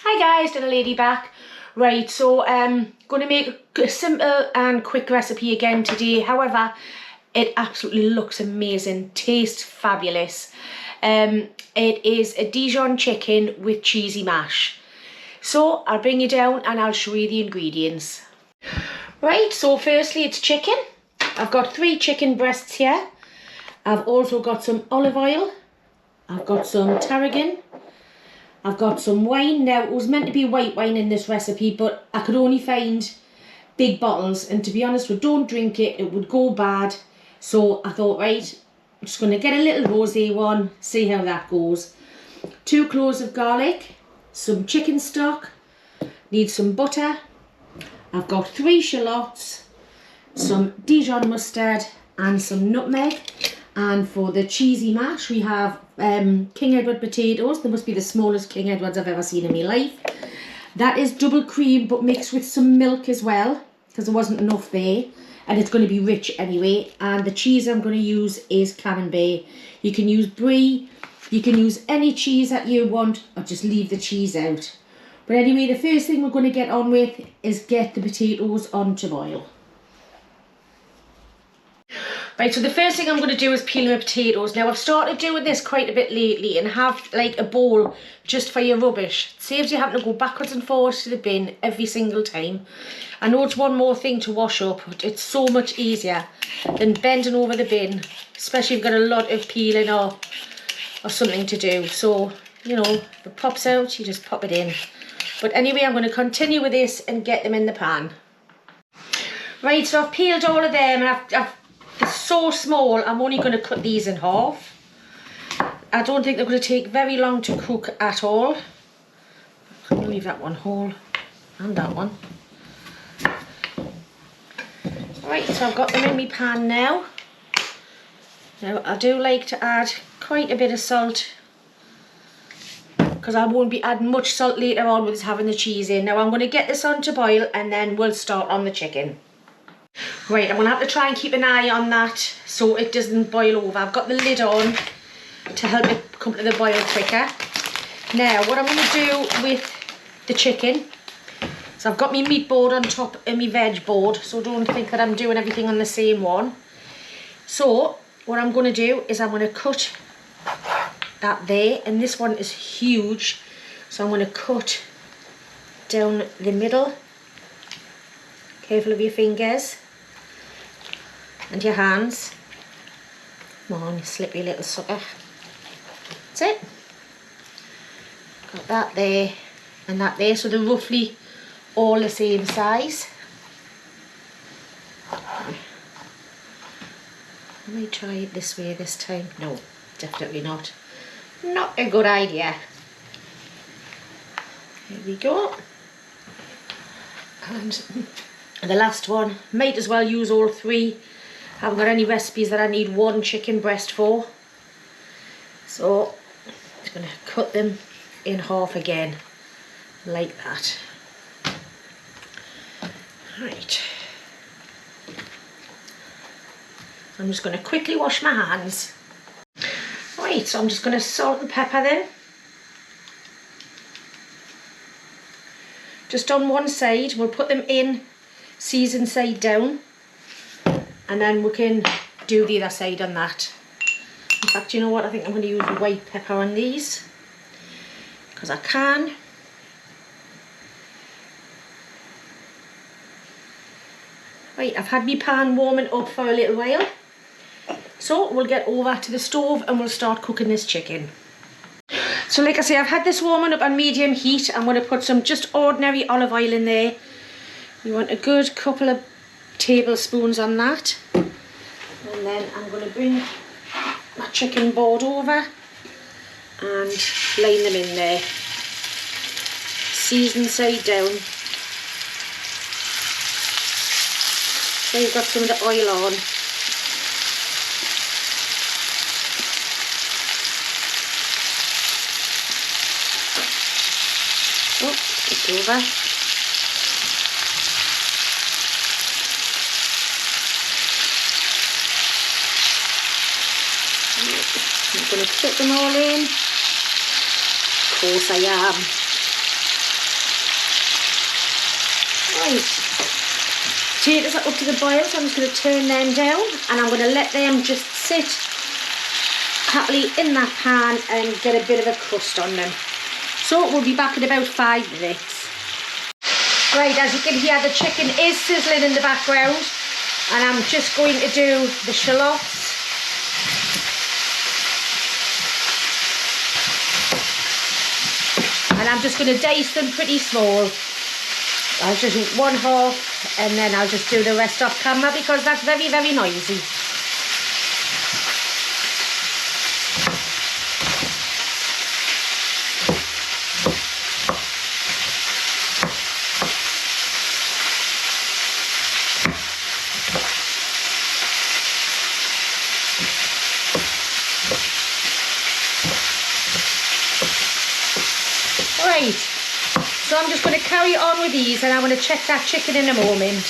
Hi guys, Little Lady back. Right, so going to make a simple and quick recipe again today. However, it absolutely looks amazing, tastes fabulous. It is a Dijon chicken with cheesy mash. So I'll bring you down and I'll show you the ingredients. Right, so firstly it's chicken. I've got 3 chicken breasts here. I've also got some olive oil. I've got some tarragon. I've got some wine. Now, it was meant to be white wine in this recipe, but I could only find big bottles, and to be honest, we don't drink it, it would go bad. So I thought, right, I'm just going to get a little rosé one, see how that goes. 2 cloves of garlic, some chicken stock, need some butter. I've got 3 shallots, some Dijon mustard and some nutmeg. And for the cheesy mash, we have King Edward potatoes. They must be the smallest King Edwards I've ever seen in my life. That is double cream, but mixed with some milk as well, because there wasn't enough there. And it's going to be rich anyway. And the cheese I'm going to use is Camembert. You can use brie, you can use any cheese that you want, or just leave the cheese out. But anyway, the first thing we're going to get on with is get the potatoes on to boil. Right, so the first thing I'm going to do is peel my potatoes. Now, I've started doing this quite a bit lately and have like a bowl just for your rubbish. It saves you having to go backwards and forwards to the bin every single time. I know it's one more thing to wash up, but it's so much easier than bending over the bin, especially if you've got a lot of peeling or something to do. So, you know, if it pops out, you just pop it in. But anyway, I'm going to continue with this and get them in the pan. Right, so I've peeled all of them and they're so small, I'm only going to cut these in half. I don't think they're going to take very long to cook at all. I'm going to leave that one whole and that one. Right, so I've got them in my pan now. Now I do like to add quite a bit of salt, because I won't be adding much salt later on with us having the cheese in. Now I'm going to get this on to boil and then we'll start on the chicken. Right, I'm going to have to try and keep an eye on that so it doesn't boil over. I've got the lid on to help it come to the boil quicker. Now, what I'm going to do with the chicken, so I've got my meat board on top and my veg board, so don't think that I'm doing everything on the same one. So, what I'm going to do is I'm going to cut that there, and this one is huge, so I'm going to cut down the middle. Careful of your fingers and your hands. Come on, you slippery little sucker. That's it. Got that there and that there, so they're roughly all the same size. I might try it this way this time. No, definitely not. Not a good idea. Here we go. And the last one, might as well use all 3. Haven't got any recipes that I need 1 chicken breast for. So I'm just going to cut them in half again, like that. Right. I'm just going to quickly wash my hands. Right, so I'm just going to salt and pepper them. Just on one side, we'll put them in, season side down, and then we can do the other side on that. In fact, you know what, I think I'm going to use white pepper on these, because I can. Right, I've had my pan warming up for a little while, so we'll get over to the stove and we'll start cooking this chicken. So like I say, I've had this warming up on medium heat. I'm going to put some just ordinary olive oil in there. You want a good couple of tablespoons on that. And then I'm going to bring my chicken board over and line them in there. Season side down. So you've got some of the oil on. Oh, it's over. I'm going to put them all in. Of course I am. Right, potatoes are up to the boil, so I'm just going to turn them down and I'm going to let them just sit happily in that pan and get a bit of a crust on them. So we'll be back in about 5 minutes. Right, as you can hear, the chicken is sizzling in the background and I'm just going to do the shallots. And I'm just going to dice them pretty small. I'll just do 1/2 and then I'll just do the rest off camera because that's very, very noisy. Right, so I'm just going to carry on with these and I'm going to check that chicken in a moment.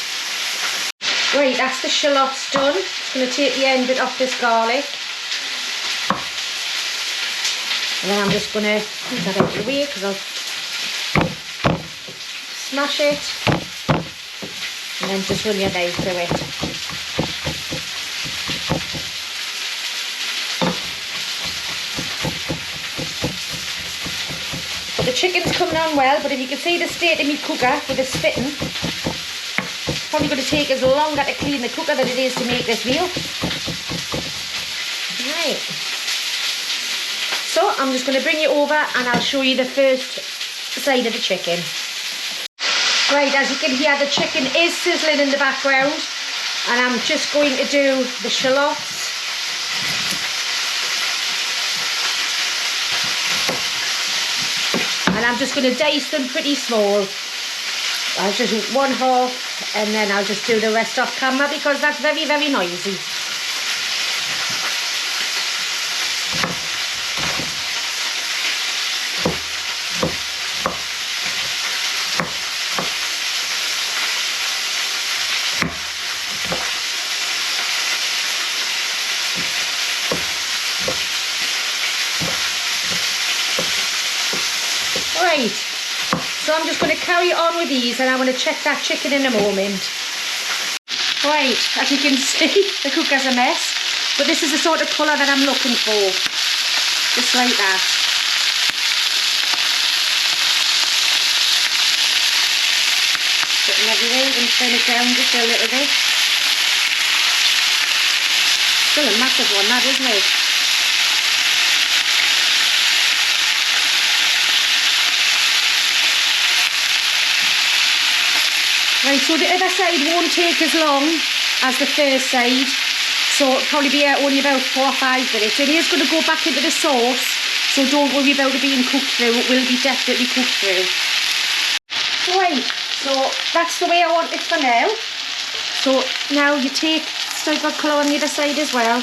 Right, that's the shallots done. Just going to take the end bit off this garlic. And then I'm just going to put that out of the way because I'll smash it. And then just run your knife through it. The chicken's coming on well, but if you can see the state of my cooker with the spitting, it's probably going to take us longer to clean the cooker than it is to make this meal. Right. So I'm just going to bring you over and I'll show you the first side of the chicken. Right, as you can hear, the chicken is sizzling in the background and I'm just going to do the shallots. And I'm just going to dice them pretty small. I'll just do 1/2 and then I'll just do the rest off camera because that's very, very noisy. Right, so I'm just going to carry on with these and I'm going to check that chicken in a moment. Right, as you can see, the cooker's a mess, but this is the sort of colour that I'm looking for, just like that. Putting everywhere, you can turn it down just a little bit. Still a massive one, that, isn't it? Right, so the other side won't take as long as the first side, so it'll probably be only about 4 or 5 minutes. It is going to go back into the sauce, so don't worry about it being cooked through. It will be definitely cooked through. Right, so that's the way I want it for now. So now you take, still got colour on the other side as well,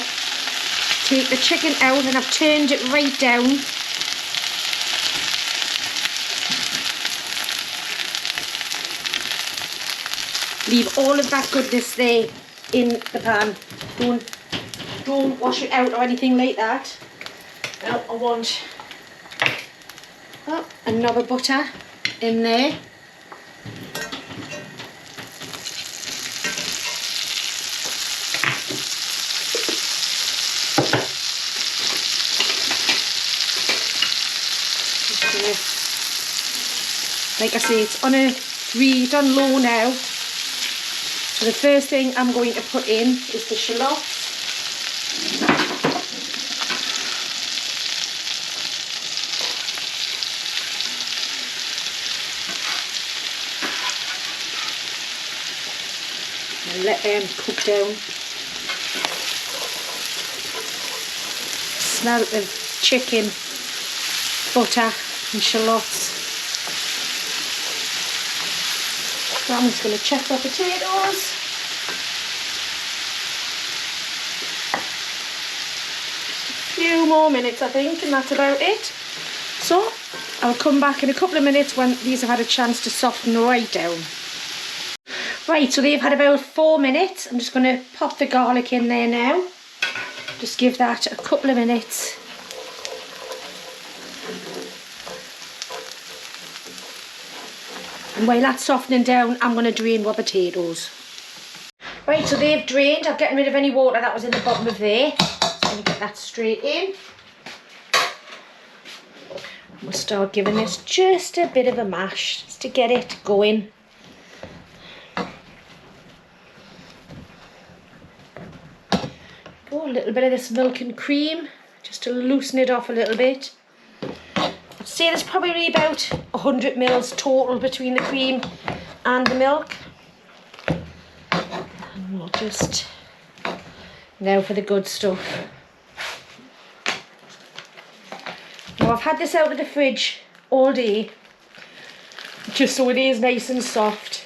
take the chicken out and I've turned it right down. Leave all of that goodness there in the pan. Don't wash it out or anything like that. Now I want a knob of butter in there. Like I say, it's on low now. So the first thing I'm going to put in is the shallots. And let them cook down. Smell of chicken, butter and shallots. So I'm just going to check the potatoes. A few more minutes I think and that's about it. So I'll come back in a couple of minutes when these have had a chance to soften right down. Right, so they've had about 4 minutes. I'm just going to pop the garlic in there now. Just give that a couple of minutes. And while that's softening down, I'm going to drain my potatoes. Right, so they've drained. I'm getting rid of any water that was in the bottom of there. So I'm going to get that straight in. We'll start giving this just a bit of a mash, just to get it going. Oh, a little bit of this milk and cream, just to loosen it off a little bit. I'd say there's probably about 100 mils total between the cream and the milk. And we'll just, now for the good stuff. Now I've had this out of the fridge all day, just so it is nice and soft.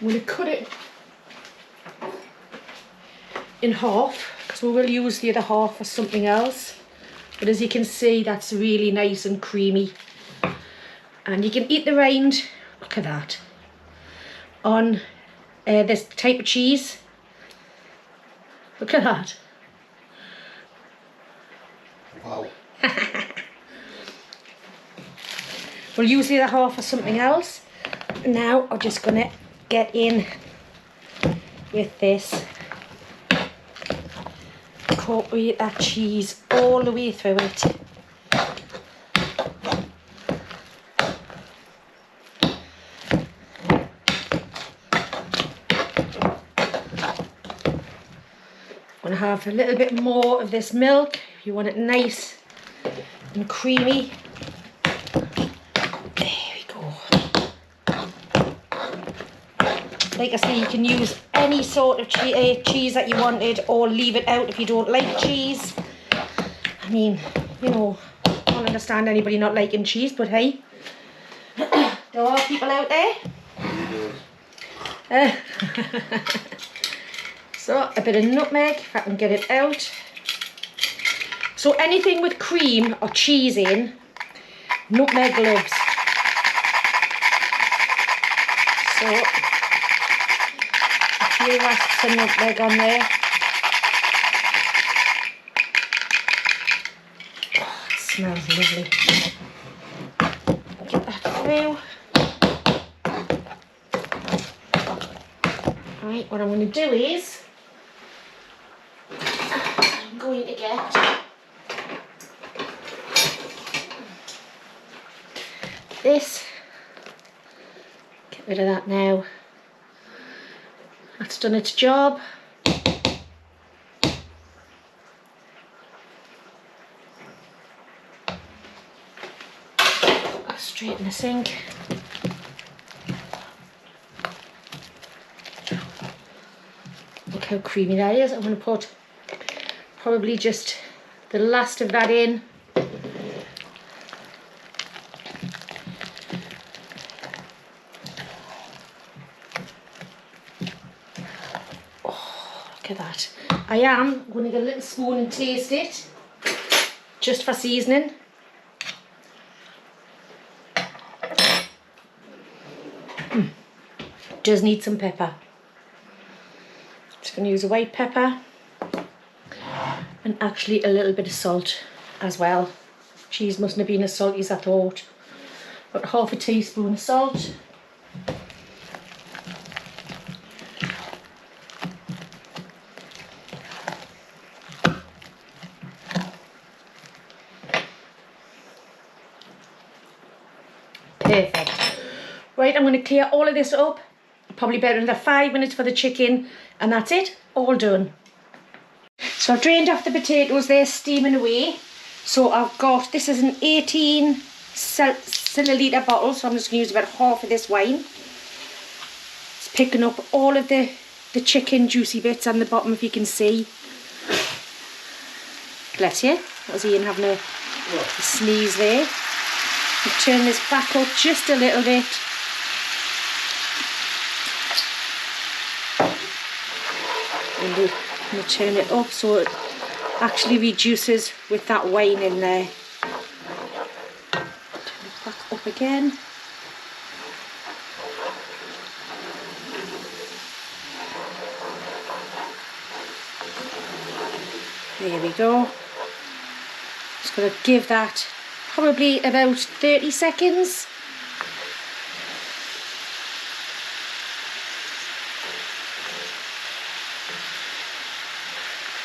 I'm going to cut it in half, because we will use the other half for something else. But as you can see, that's really nice and creamy. And you can eat the rind, look at that, on this type of cheese. Look at that. Wow. We'll use the other half for something else. Now I'm just going to get in with this. Incorporate that cheese all the way through it. I'm going to have a little bit more of this milk if you want it nice and creamy. There we go. Like I say, you can use any sort of cheese that you wanted, or leave it out if you don't like cheese. I mean, you know, I don't understand anybody not liking cheese, but hey, there are people out there. So a bit of nutmeg, if I can get it out. So anything with cream or cheese in, nutmeg loves. So a few rasps of nutmeg on there. Oh, it smells lovely. Get that through. Right, what I'm going to do is, I'm going to get this. Get rid of that now. That's done its job. Straight in the sink. Look how creamy that is. I'm going to put probably just the last of that in. Oh, look at that. I am going to get a little spoon and taste it, just for seasoning. Does need some pepper. Just going to use a white pepper and actually a little bit of salt as well. Cheese mustn't have been as salty as I thought. About half a teaspoon of salt. Perfect. Right, I'm going to clear all of this up. Probably about another 5 minutes for the chicken, and that's it, all done. So I've drained off the potatoes, they're steaming away. So I've got, this is an 18 centilitre bottle, so I'm just going to use about half of this wine. It's picking up all of the chicken juicy bits on the bottom, if you can see. Bless you, that was Ian having a sneeze there. I'll turn this back up just a little bit. And we'll turn it up so it actually reduces with that wine in there. Turn it back up again. There we go. Just going to give that probably about 30 seconds.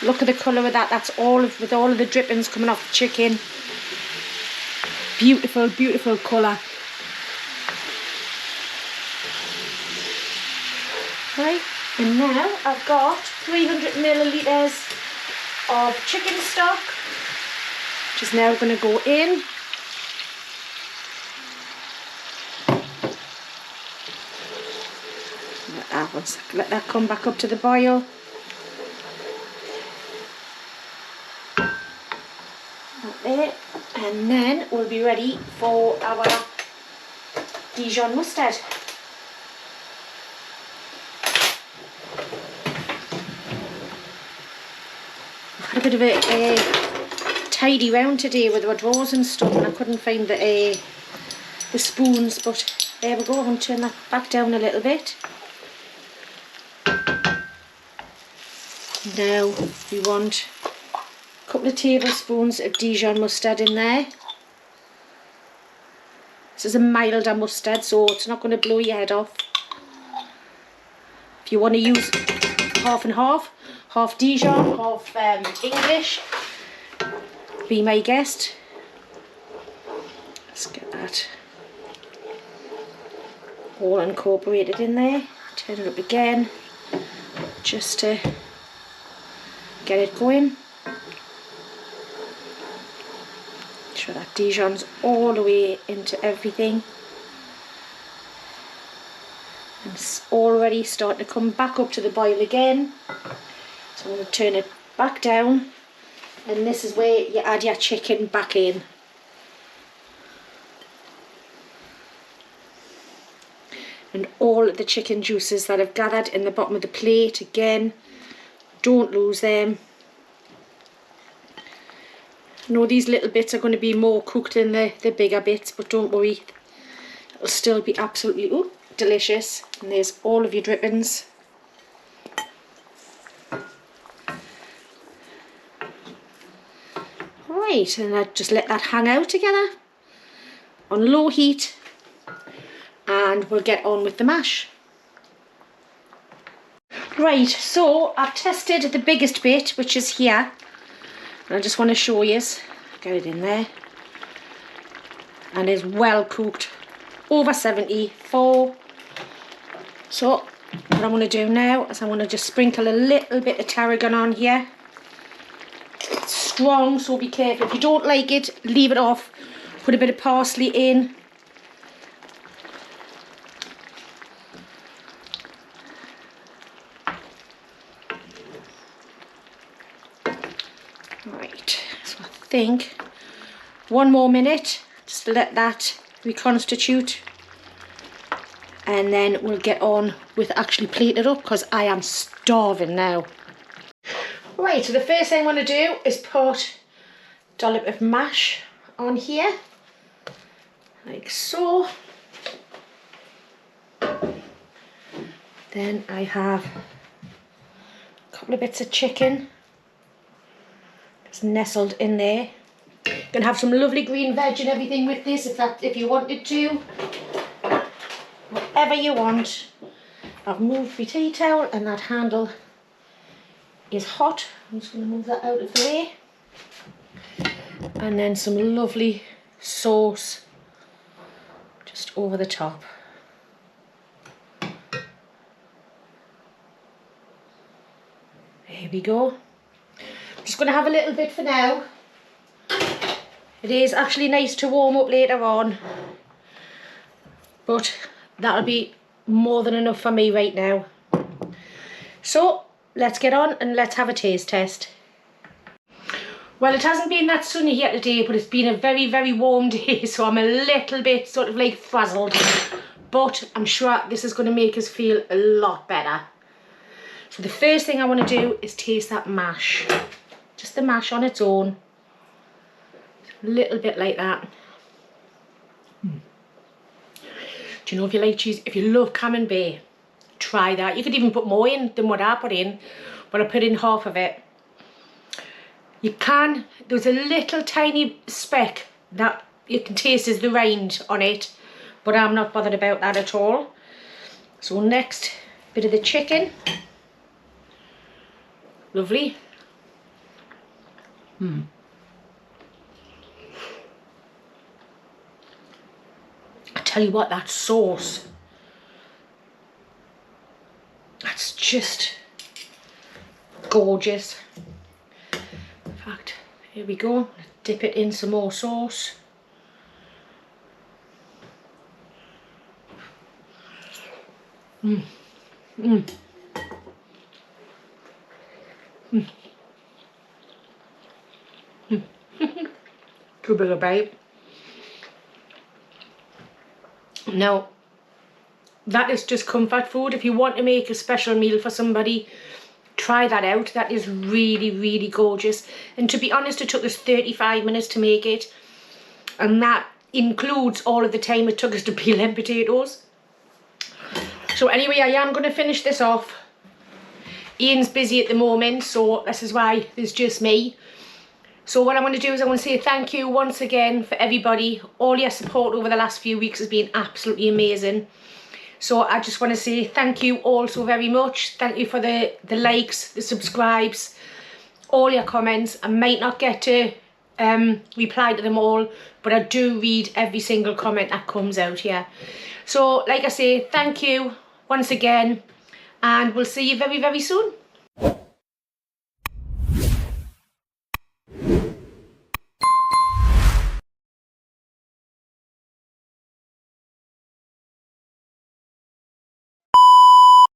Look at the colour of that. That's all of, with all of the drippings coming off the chicken. Beautiful, beautiful colour. Right, and now I've got 300 millilitres of chicken stock, which is now going to go in. Let that come back up to the boil. Like there. And then we'll be ready for our Dijon mustard. I've had a bit of a tidy round today with our drawers and stuff, and I couldn't find the spoons, but there we go. I'm going to turn that back down a little bit. Now we want a couple of tablespoons of Dijon mustard in there. This is a milder mustard, so it's not going to blow your head off. If you want to use half and half Dijon, half English, be my guest. Let's get that all incorporated in there. Turn it up again, just to get it going. Make sure that Dijon's all the way into everything. And it's already starting to come back up to the boil again. So I'm going to turn it back down, and this is where you add your chicken back in. And all of the chicken juices that I've gathered in the bottom of the plate, again, don't lose them. I know these little bits are going to be more cooked than the bigger bits, but don't worry, it'll still be absolutely delicious. And there's all of your drippings. Right, and I just let that hang out together on low heat, and we'll get on with the mash. Right, so I've tested the biggest bit, which is here, and I just want to show you. Get it in there, and it's well cooked, over 74. So what I'm going to do now is I'm going to just sprinkle a little bit of tarragon on here. It's strong, so be careful. If you don't like it, leave it off. Put a bit of parsley in. Right, so I think 1 more minute just to let that reconstitute, and then we'll get on with actually plating it up, because I am starving now. Right, so the first thing I want to do is put a dollop of mash on here, like so. Then I have a couple of bits of chicken just nestled in there. You can have some lovely green veg and everything with this if you wanted to. Whatever you want. I've moved my tea towel, and that handle is hot. I'm just going to move that out of the way. And then some lovely sauce just over the top. There we go. I'm just going to have a little bit for now. It is actually nice to warm up later on, but that'll be more than enough for me right now. So let's get on and let's have a taste test. Well, it hasn't been that sunny here today, but it's been a very, very warm day, so I'm a little bit sort of like frazzled, but I'm sure this is going to make us feel a lot better. So the first thing I want to do is taste that mash. Just the mash on its own. A little bit like that. Do you know, if you like cheese, if you love camembert, try that. You could even put more in than what I put in, but I put in half of it. You can, there's a little tiny speck that you can taste is the rind on it, but I'm not bothered about that at all. So next, bit of the chicken. Lovely. I tell you what, that sauce, that's just gorgeous. In fact, here we go, dip it in some more sauce. Good bit of bite. Now, that is just comfort food. If you want to make a special meal for somebody, try that out. That is really, really gorgeous. And to be honest, it took us 35 minutes to make it. And that includes all of the time it took us to peel them potatoes. So anyway, I am going to finish this off. Ian's busy at the moment, so this is why there's just me. So what I want to do is I want to say thank you once again for everybody. All your support over the last few weeks has been absolutely amazing. So I just want to say thank you all so very much. Thank you for the likes, the subscribes, all your comments. I might not get to reply to them all, but I do read every single comment that comes out here. So like I say, thank you once again, and we'll see you very, very soon.